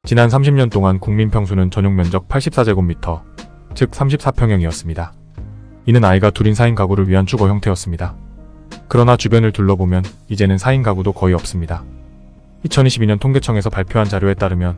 지난 30년 동안 국민 평수는 전용 면적 84제곱미터, 즉 34평형이었습니다. 이는 아이가 둘인 4인 가구를 위한 주거 형태였습니다. 그러나 주변을 둘러보면 이제는 4인 가구도 거의 없습니다. 2022년 통계청에서 발표한 자료에 따르면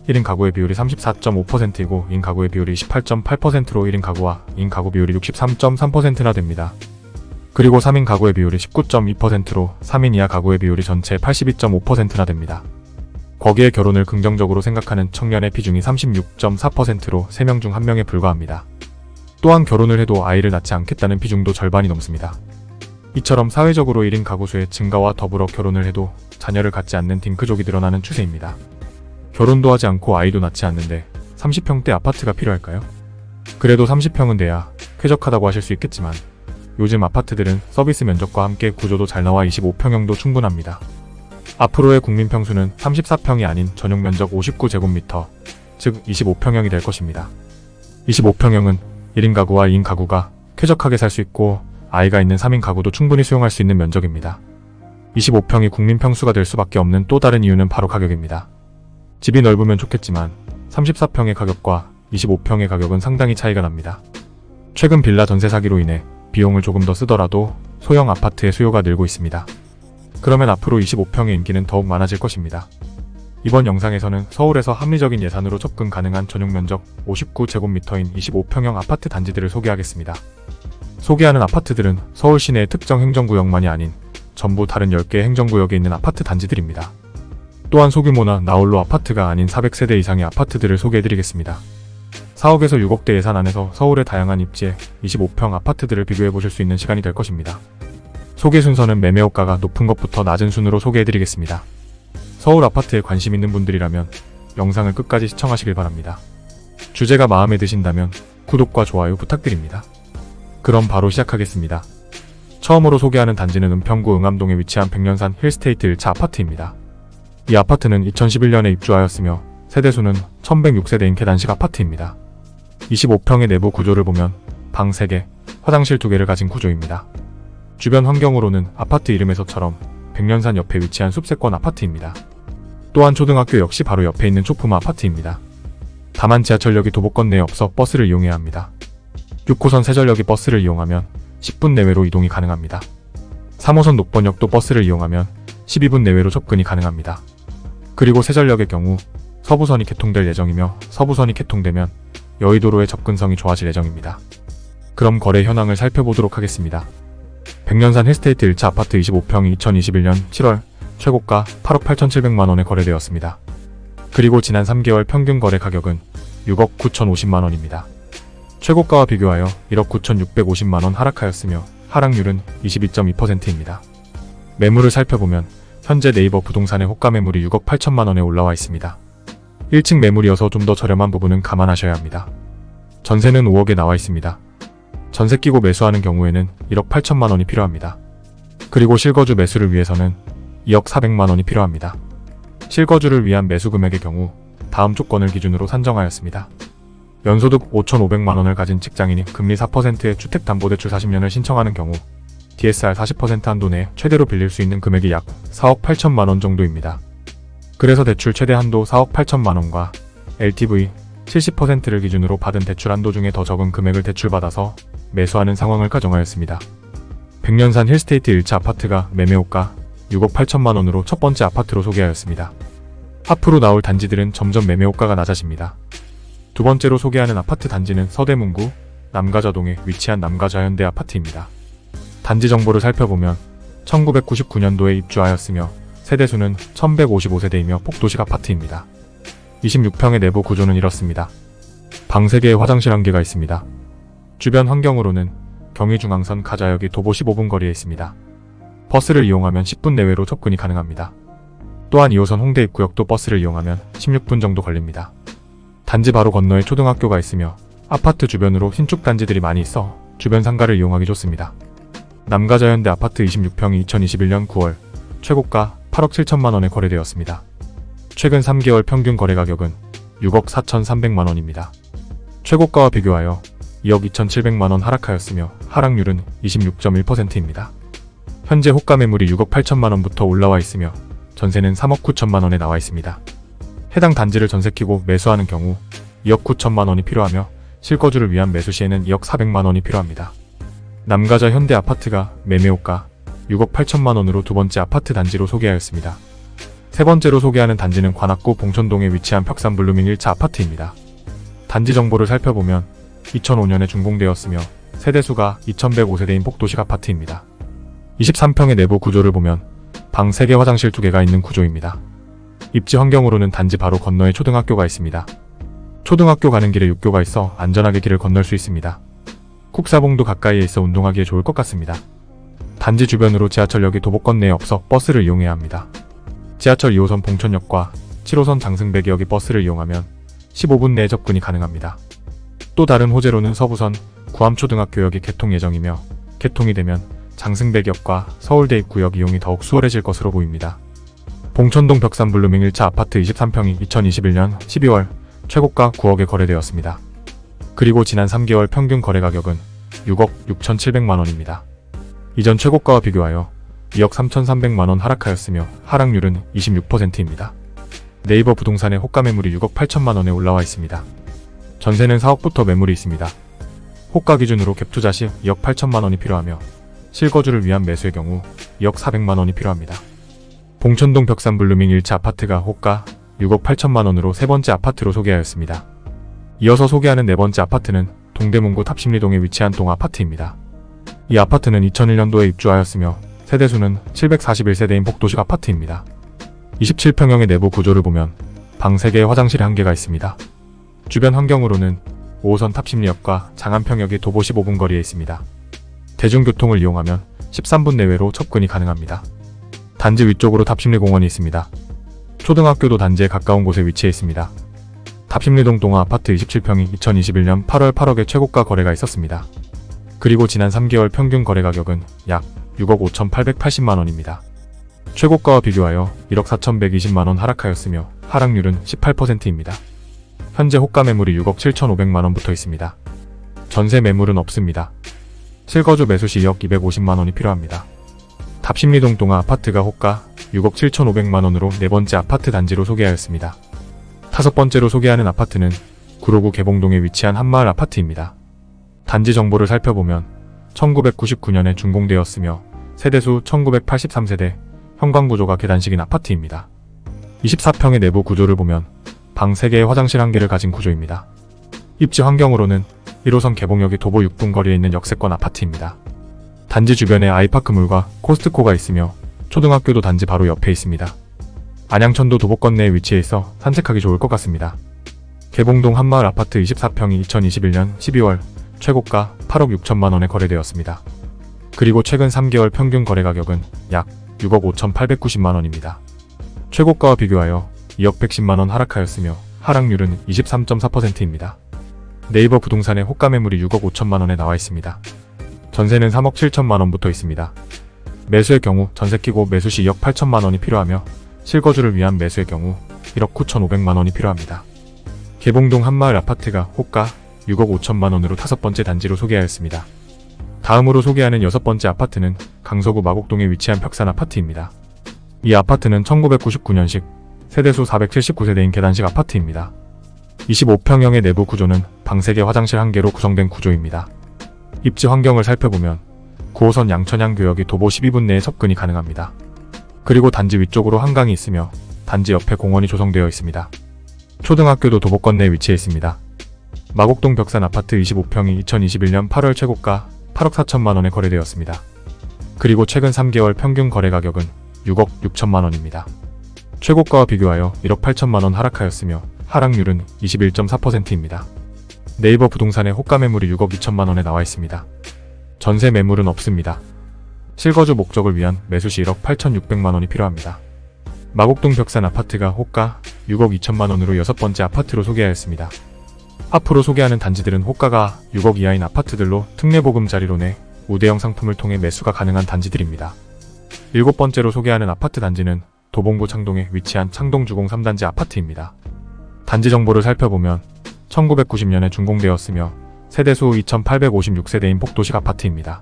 1인 가구의 비율이 34.5%이고 인가구의 비율이 18.8%로 1인 가구와 인가구 비율이 63.3%나 됩니다. 그리고 3인 가구의 비율이 19.2%로 3인 이하 가구의 비율이 전체 82.5%나 됩니다. 거기에 결혼을 긍정적으로 생각하는 청년의 비중이 36.4%로 3명 중 1명에 불과합니다. 또한 결혼을 해도 아이를 낳지 않겠다는 비중도 절반이 넘습니다. 이처럼 사회적으로 1인 가구 수의 증가와 더불어 결혼을 해도 자녀를 갖지 않는 딩크족이 늘어나는 추세입니다. 결혼도 하지 않고 아이도 낳지 않는데 30평대 아파트가 필요할까요? 그래도 30평은 돼야 쾌적하다고 하실 수 있겠지만 요즘 아파트들은 서비스 면적과 함께 구조도 잘 나와 25평형도 충분합니다. 앞으로의 국민 평수는 34평이 아닌 전용 면적 59제곱미터, 즉 25평형이 될 것입니다. 25평형은 1인 가구와 2인 가구가 쾌적하게 살 수 있고 아이가 있는 3인 가구도 충분히 수용할 수 있는 면적입니다. 25평이 국민 평수가 될 수밖에 없는 또 다른 이유는 바로 가격입니다. 집이 넓으면 좋겠지만 34평의 가격과 25평의 가격은 상당히 차이가 납니다. 최근 빌라 전세 사기로 인해 비용을 조금 더 쓰더라도 소형 아파트의 수요가 늘고 있습니다. 그러면 앞으로 25평의 인기는 더욱 많아질 것입니다. 이번 영상에서는 서울에서 합리적인 예산으로 접근 가능한 전용 면적 59제곱미터인 25평형 아파트 단지들을 소개하겠습니다. 소개하는 아파트들은 서울 시내의 특정 행정구역만이 아닌 전부 다른 10개의 행정구역에 있는 아파트 단지들입니다. 또한 소규모나 나홀로 아파트가 아닌 400세대 이상의 아파트들을 소개해드리겠습니다. 4억에서 6억대 예산 안에서 서울의 다양한 입지에 25평 아파트들을 비교해보실 수 있는 시간이 될 것입니다. 소개 순서는 매매호가가 높은 것부터 낮은 순으로 소개해드리겠습니다. 서울 아파트에 관심 있는 분들이라면 영상을 끝까지 시청하시길 바랍니다. 주제가 마음에 드신다면 구독과 좋아요 부탁드립니다. 그럼 바로 시작하겠습니다. 처음으로 소개하는 단지는 은평구 응암동에 위치한 백년산 힐스테이트 1차 아파트입니다. 이 아파트는 2011년에 입주하였으며 세대수는 1106세대인 계단식 아파트입니다. 25평의 내부 구조를 보면 방 3개, 화장실 2개를 가진 구조입니다. 주변 환경으로는 아파트 이름에서처럼 백년산 옆에 위치한 숲세권 아파트입니다. 또한 초등학교 역시 바로 옆에 있는 초품화 아파트입니다. 다만 지하철역이 도보권 내에 없어 버스를 이용해야 합니다. 6호선 세전역이 버스를 이용하면 10분 내외로 이동이 가능합니다. 3호선 녹번역도 버스를 이용하면 12분 내외로 접근이 가능합니다. 그리고 세전역의 경우 서부선이 개통될 예정이며 서부선이 개통되면 여의도로의 접근성이 좋아질 예정입니다. 그럼 거래 현황을 살펴보도록 하겠습니다. 백년산 힐스테이트 1차 아파트 25평이 2021년 7월 최고가 8억 8,700만원에 거래되었습니다. 그리고 지난 3개월 평균 거래 가격은 6억 9,050만원입니다. 최고가와 비교하여 1억 9,650만원 하락하였으며 하락률은 22.2%입니다. 매물을 살펴보면 현재 네이버 부동산의 호가 매물이 6억 8천만원에 올라와 있습니다. 1층 매물이어서 좀 더 저렴한 부분은 감안하셔야 합니다. 전세는 5억에 나와 있습니다. 전세 끼고 매수하는 경우에는 1억 8천만원이 필요합니다. 그리고 실거주 매수를 위해서는 2억 400만원이 필요합니다. 실거주를 위한 매수 금액의 경우 다음 조건을 기준으로 산정하였습니다. 연소득 5,500만원을 가진 직장인이 금리 4%의 주택담보대출 40년을 신청하는 경우 DSR 40% 한도 내에 최대로 빌릴 수 있는 금액이 약 4억 8천만원 정도입니다. 그래서 대출 최대 한도 4억 8천만원과 LTV 70%를 기준으로 받은 대출 한도 중에 더 적은 금액을 대출받아서 매수하는 상황을 가정하였습니다. 백년산 힐스테이트 1차 아파트가 매매호가 6억 8천만원으로 첫 번째 아파트로 소개하였습니다. 앞으로 나올 단지들은 점점 매매호가가 낮아집니다. 두 번째로 소개하는 아파트 단지는 서대문구 남가좌동에 위치한 남가좌현대 아파트입니다. 단지 정보를 살펴보면 1999년도에 입주하였으며 세대수는 1155세대이며 폭도식 아파트입니다. 26평의 내부 구조는 이렇습니다. 방 3개에 화장실 1개가 있습니다. 주변 환경으로는 경의중앙선 가좌역이 도보 15분 거리에 있습니다. 버스를 이용하면 10분 내외로 접근이 가능합니다. 또한 2호선 홍대 입구역도 버스를 이용하면 16분 정도 걸립니다. 단지 바로 건너에 초등학교가 있으며 아파트 주변으로 신축 단지들이 많이 있어 주변 상가를 이용하기 좋습니다. 남가좌현대 아파트 26평이 2021년 9월 최고가 8억 7천만원에 거래되었습니다. 최근 3개월 평균 거래 가격은 6억 4,300만원입니다. 최고가와 비교하여 2억 2,700만원 하락하였으며 하락률은 26.1%입니다. 현재 호가 매물이 6억 8천만원부터 올라와 있으며 전세는 3억 9천만원에 나와 있습니다. 해당 단지를 전세키고 매수하는 경우 2억 9천만 원이 필요하며 실거주를 위한 매수 시에는 2억 400만 원이 필요합니다. 남가자 현대아파트가 매매호가 6억 8천만 원으로 두 번째 아파트 단지로 소개하였습니다. 세 번째로 소개하는 단지는 관악구 봉천동에 위치한 벽산블루밍 1차 아파트입니다. 단지 정보를 살펴보면 2005년에 준공되었으며 세대수가 2105세대인 복도식 아파트입니다. 23평의 내부 구조를 보면 방 3개 화장실 2개가 있는 구조입니다. 입지 환경으로는 단지 바로 건너에 초등학교가 있습니다. 초등학교 가는 길에 육교가 있어 안전하게 길을 건널 수 있습니다. 쿡사봉도 가까이에 있어 운동하기에 좋을 것 같습니다. 단지 주변으로 지하철역이 도보권 내에 없어 버스를 이용해야 합니다. 지하철 2호선 봉천역과 7호선 장승배기역이 버스를 이용하면 15분 내에 접근이 가능합니다. 또 다른 호재로는 서부선 구암초등학교역이 개통 예정이며 개통이 되면 장승배기역과 서울대 입구역 이용이 더욱 수월해질 것으로 보입니다. 봉천동 벽산블루밍 1차 아파트 23평이 2021년 12월 최고가 9억에 거래되었습니다. 그리고 지난 3개월 평균 거래 가격은 6억 6,700만원입니다. 이전 최고가와 비교하여 2억 3,300만원 하락하였으며 하락률은 26%입니다. 네이버 부동산의 호가 매물이 6억 8천만원에 올라와 있습니다. 전세는 4억부터 매물이 있습니다. 호가 기준으로 갭투자 시 2억 8천만원이 필요하며 실거주를 위한 매수의 경우 2억 400만원이 필요합니다. 봉천동 벽산블루밍 1차 아파트가 호가 6억 8천만원으로 세 번째 아파트로 소개하였습니다. 이어서 소개하는 네 번째 아파트는 동대문구 탑심리동에 위치한 동아파트입니다. 이 아파트는 2001년도에 입주하였으며 세대수는 741세대인 복도식 아파트입니다. 27평형의 내부 구조를 보면 방 3개에 화장실 1개가 있습니다. 주변 환경으로는 5호선 탑심리역과 장안평역이 도보 15분 거리에 있습니다. 대중교통을 이용하면 13분 내외로 접근이 가능합니다. 단지 위쪽으로 탑심리공원이 있습니다. 초등학교도 단지에 가까운 곳에 위치해 있습니다. 탑심리동 동아 아파트 27평이 2021년 8월 8억에 최고가 거래가 있었습니다. 그리고 지난 3개월 평균 거래 가격은 약 6억 5,880만원입니다. 최고가와 비교하여 1억 4,120만원 하락하였으며 하락률은 18%입니다. 현재 호가 매물이 6억 7,500만원 붙어 있습니다. 전세 매물은 없습니다. 실거주 매수 시 2억 250만원이 필요합니다. 탑심리동 동아 아파트가 호가 6억 7,500만원으로 네 번째 아파트 단지로 소개하였습니다. 다섯 번째로 소개하는 아파트는 구로구 개봉동에 위치한 한마을 아파트입니다. 단지 정보를 살펴보면 1999년에 준공되었으며 세대수 1983세대, 현관구조가 계단식인 아파트입니다. 24평의 내부 구조를 보면 방 3개의 화장실 1개를 가진 구조입니다. 입지 환경으로는 1호선 개봉역이 도보 6분 거리에 있는 역세권 아파트입니다. 단지 주변에 아이파크몰과 코스트코가 있으며 초등학교도 단지 바로 옆에 있습니다. 안양천도 도보권 내에 위치해 있어 산책하기 좋을 것 같습니다. 개봉동 한마을 아파트 24평이 2021년 12월 최고가 8억 6천만원에 거래되었습니다. 그리고 최근 3개월 평균 거래 가격은 약 6억 5,890만원입니다. 최고가와 비교하여 2억 110만원 하락하였으며 하락률은 23.4%입니다. 네이버 부동산의 호가 매물이 6억 5천만원에 나와 있습니다. 전세는 3억 7천만원 붙어 있습니다. 매수의 경우 전세 끼고 매수 시 2억 8천만원이 필요하며 실거주를 위한 매수의 경우 1억 9,500만원이 필요합니다. 개봉동 한마을 아파트가 호가 6억 5천만원으로 다섯 번째 단지로 소개하였습니다. 다음으로 소개하는 여섯 번째 아파트는 강서구 마곡동에 위치한 벽산 아파트입니다. 이 아파트는 1999년식 세대수 479세대인 계단식 아파트입니다. 25평형의 내부 구조는 방 3개 화장실 1개로 구성된 구조입니다. 입지 환경을 살펴보면 9호선 양천향교역이 도보 12분 내에 접근이 가능합니다. 그리고 단지 위쪽으로 한강이 있으며 단지 옆에 공원이 조성되어 있습니다. 초등학교도 도보권 내에 위치해 있습니다. 마곡동 벽산 아파트 25평이 2021년 8월 최고가 8억 4천만원에 거래되었습니다. 그리고 최근 3개월 평균 거래 가격은 6억 6천만원입니다. 최고가와 비교하여 1억 8천만원 하락하였으며 하락률은 21.4%입니다. 네이버 부동산의 호가 매물이 6억 2천만원에 나와 있습니다. 전세 매물은 없습니다. 실거주 목적을 위한 매수 시 1억 8,600만원이 필요합니다. 마곡동 벽산 아파트가 호가 6억 2천만원으로 여섯 번째 아파트로 소개하였습니다. 앞으로 소개하는 단지들은 호가가 6억 이하인 아파트들로 특례보금자리로 내 우대형 상품을 통해 매수가 가능한 단지들입니다. 일곱 번째로 소개하는 아파트 단지는 도봉구 창동에 위치한 창동주공 3단지 아파트입니다. 단지 정보를 살펴보면 1990년에 준공되었으며 세대수 2,856세대인 복도식 아파트입니다.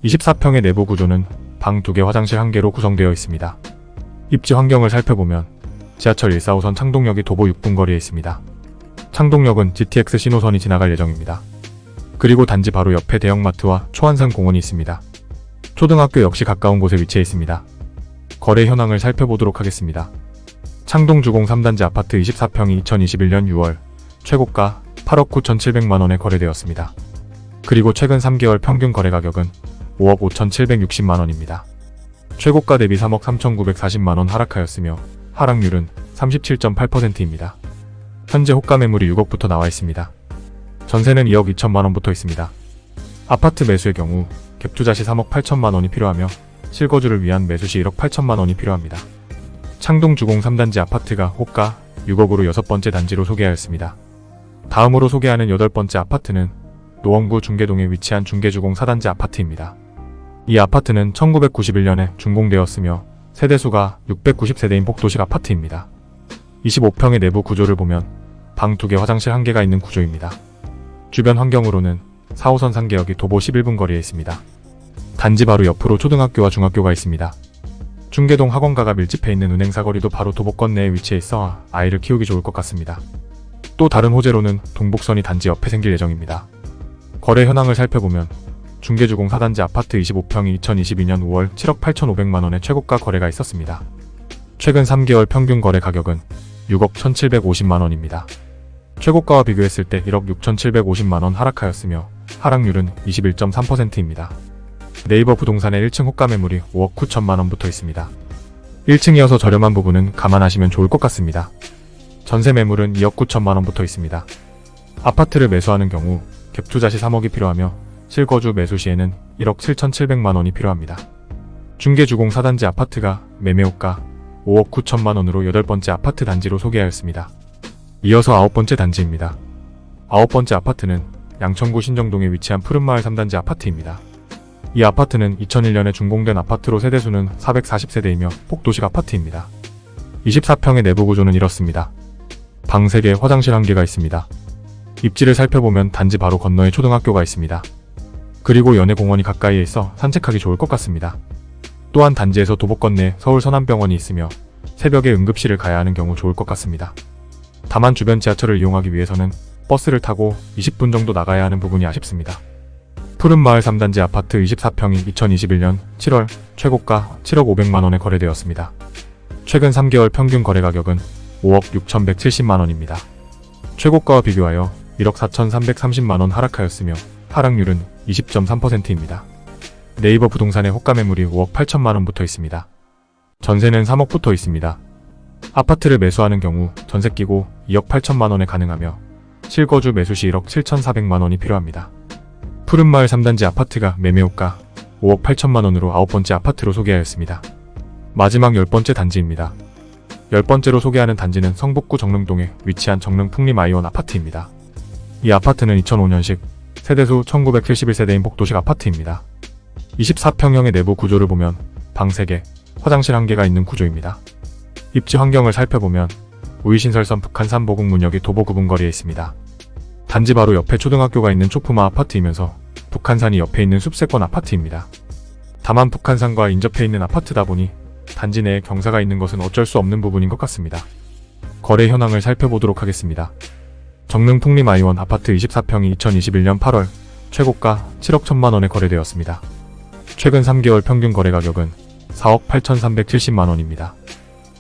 24평의 내부 구조는 방 2개 화장실 1개로 구성되어 있습니다. 입지 환경을 살펴보면 지하철 145선 창동역이 도보 6분 거리에 있습니다. 창동역은 GTX 신호선이 지나갈 예정입니다. 그리고 단지 바로 옆에 대형마트와 초안산 공원이 있습니다. 초등학교 역시 가까운 곳에 위치해 있습니다. 거래 현황을 살펴보도록 하겠습니다. 창동 주공 3단지 아파트 24평이 2021년 6월 최고가 8억 9,700만원에 거래되었습니다. 그리고 최근 3개월 평균 거래 가격은 5억 5,760만원입니다. 최고가 대비 3억 3,940만원 하락하였으며 하락률은 37.8%입니다. 현재 호가 매물이 6억부터 나와 있습니다. 전세는 2억 2천만원부터 있습니다. 아파트 매수의 경우 갭투자 시 3억 8천만원이 필요하며 실거주를 위한 매수 시 1억 8천만원이 필요합니다. 창동 주공 3단지 아파트가 호가 6억으로 6번째 단지로 소개하였습니다. 다음으로 소개하는 8번째 아파트는 노원구 중계동에 위치한 중계주공 4단지 아파트입니다. 이 아파트는 1991년에 준공되었으며 세대수가 690세대인 복도식 아파트입니다. 25평의 내부 구조를 보면 방 2개, 화장실 1개가 있는 구조입니다. 주변 환경으로는 4호선 상계역이 도보 11분 거리에 있습니다. 단지 바로 옆으로 초등학교와 중학교가 있습니다. 중계동 학원가가 밀집해 있는 은행사 거리도 바로 도보권 내에 위치해 있어 아이를 키우기 좋을 것 같습니다. 또 다른 호재로는 동북선이 단지 옆에 생길 예정입니다. 거래 현황을 살펴보면 중계주공 4단지 아파트 25평이 2022년 5월 7억 8,500만원의 최고가 거래가 있었습니다. 최근 3개월 평균 거래 가격은 6억 1,750만원입니다. 최고가와 비교했을 때 1억 6,750만원 하락하였으며 하락률은 21.3%입니다. 네이버 부동산의 1층 호가 매물이 5억 9천만원 붙어 있습니다. 1층이어서 저렴한 부분은 감안하시면 좋을 것 같습니다. 전세 매물은 2억 9천만원 붙어 있습니다. 아파트를 매수하는 경우 갭투자 시 3억이 필요하며 실거주 매수 시에는 1억 7,700만원이 필요합니다. 중계주공 4단지 아파트가 매매호가 5억 9천만원으로 8번째 아파트 단지로 소개하였습니다. 이어서 9번째 단지입니다. 9번째 아파트는 양천구 신정동에 위치한 푸른마을 3단지 아파트입니다. 이 아파트는 2001년에 준공된 아파트로 세대수는 440세대이며 복도식 아파트입니다. 24평의 내부 구조는 이렇습니다. 방 3개, 화장실 1개가 있습니다. 입지를 살펴보면 단지 바로 건너에 초등학교가 있습니다. 그리고 연해공원이 가까이에 있어 산책하기 좋을 것 같습니다. 또한 단지에서 도보권 내 서울 서남병원이 있으며 새벽에 응급실을 가야 하는 경우 좋을 것 같습니다. 다만 주변 지하철을 이용하기 위해서는 버스를 타고 20분 정도 나가야 하는 부분이 아쉽습니다. 푸른마을 3단지 아파트 24평이 2021년 7월 최고가 7억 500만원에 거래되었습니다. 최근 3개월 평균 거래 가격은 5억 6,170만원입니다. 최고가와 비교하여 1억 4,330만원 하락하였으며 하락률은 20.3%입니다. 네이버 부동산의 호가 매물이 5억 8천만원 붙어 있습니다. 전세는 3억 붙어 있습니다. 아파트를 매수하는 경우 전세 끼고 2억 8천만원에 가능하며 실거주 매수 시 1억 7,400만원이 필요합니다. 푸른마을 3단지 아파트가 매매호가 5억 8천만원으로 9번째 아파트로 소개하였습니다. 마지막 10번째 단지입니다. 10번째로 소개하는 단지는 성북구 정릉동에 위치한 정릉 풍림아이원 아파트입니다. 이 아파트는 2005년식 세대수 1971세대인 복도식 아파트입니다. 24평형의 내부 구조를 보면 방 3개, 화장실 1개가 있는 구조입니다. 입지 환경을 살펴보면 우이신설선 북한산 보국문역이 도보 9분 거리에 있습니다. 단지 바로 옆에 초등학교가 있는 초품화 아파트이면서 북한산이 옆에 있는 숲세권 아파트입니다. 다만 북한산과 인접해 있는 아파트다 보니 단지 내에 경사가 있는 것은 어쩔 수 없는 부분인 것 같습니다. 거래 현황을 살펴보도록 하겠습니다. 정릉 풍림아이원 아파트 24평이 2021년 8월 최고가 7억 1천만원에 거래되었습니다. 최근 3개월 평균 거래 가격은 4억 8,370만원입니다.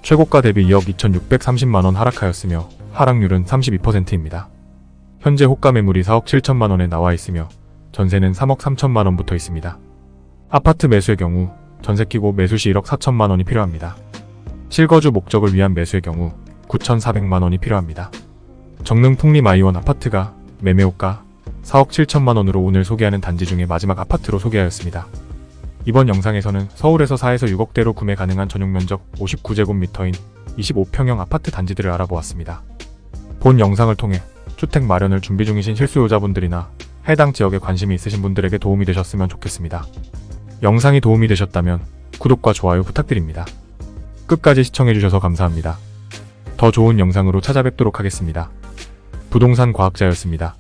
최고가 대비 2억 2,630만원 하락하였으며 하락률은 32%입니다. 현재 호가 매물이 4억 7천만원에 나와 있으며 전세는 3억 3천만원 붙어 있습니다. 아파트 매수의 경우 전세 끼고 매수 시 1억 4천만원이 필요합니다. 실거주 목적을 위한 매수의 경우 9,400만원이 필요합니다. 정릉 풍림아이원 아파트가 매매호가 4억 7천만원으로 오늘 소개하는 단지 중에 마지막 아파트로 소개하였습니다. 이번 영상에서는 서울에서 4에서 6억대로 구매 가능한 전용면적 59제곱미터인 25평형 아파트 단지들을 알아보았습니다. 본 영상을 통해 주택 마련을 준비 중이신 실수요자분들이나 해당 지역에 관심이 있으신 분들에게 도움이 되셨으면 좋겠습니다. 영상이 도움이 되셨다면 구독과 좋아요 부탁드립니다. 끝까지 시청해주셔서 감사합니다. 더 좋은 영상으로 찾아뵙도록 하겠습니다. 부동산 과학자였습니다.